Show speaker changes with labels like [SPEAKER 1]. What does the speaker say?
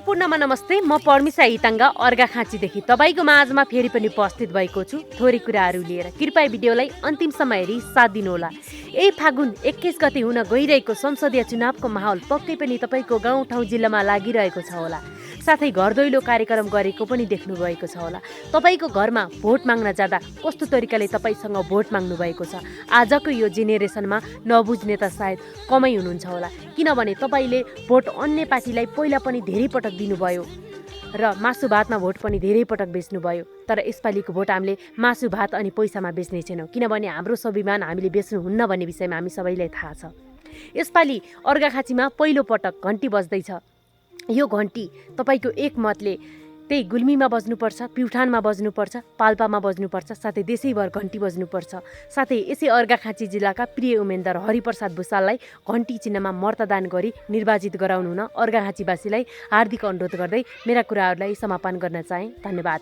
[SPEAKER 1] सम्पूर्णमा नमस्ते। म पर्मिसा इताङ्गा अर्घाखाँचीदेखि तपाईँको माझमा फेरि पनि उपस्थित भएको छु थोरै कुराहरू लिएर। कृपया भिडियोलाई अन्तिमसम्म हेरी साथ दिनुहोला। यही फागुन 21 गते हुन गइरहेको संसदीय चुनावको माहौल पक्कै पनि तपाईँको गाउँठाउँ जिल्लामा लागिरहेको छ होला। साथै घर दैलो कार्यक्रम गरेको पनि देख्नु भएको छ होला। तपाईँको घरमा भोट माग्न जाँदा कस्तो तरिकाले तपाईँसँग भोट माग्नु भएको छ? आजको यो जेनेरेसनमा नबुझ्ने त सायद कमै हुनुहुन्छ होला, किनभने तपाईँले भोट अन्य पार्टीलाई पहिला पनि धेरै पटक दिनुभयो र मासु भातमा भोट पनि धेरै पटक बेच्नुभयो। तर यसपालिको भोट हामीले मासु भात अनि पैसामा बेच्ने छैनौँ, किनभने हाम्रो स्वाभिमान हामीले बेच्नुहुन्न भन्ने विषयमा हामी सबैलाई थाहा छ। यसपालि अर्घाखाँचीमा पहिलो पटक घन्टी बज्दैछ। यो घन्टी तपाईँको एक मतले त्यही गुल्मीमा बज्नुपर्छ, प्युठानमा बज्नुपर्छ, पाल्पामा बज्नुपर्छ, साथै देशैभर घन्टी बज्नुपर्छ। साथै यसै अर्घाखाँची जिल्लाका प्रिय उम्मेदवार हरिप्रसाद भुसाललाई घन्टी चिन्हमा मतदान गरी निर्वाचित गराउनु हुन अर्घाखाँचीवासीलाई हार्दिक अनुरोध गर्दै मेरा कुराहरूलाई समापन गर्न चाहे। धन्यवाद।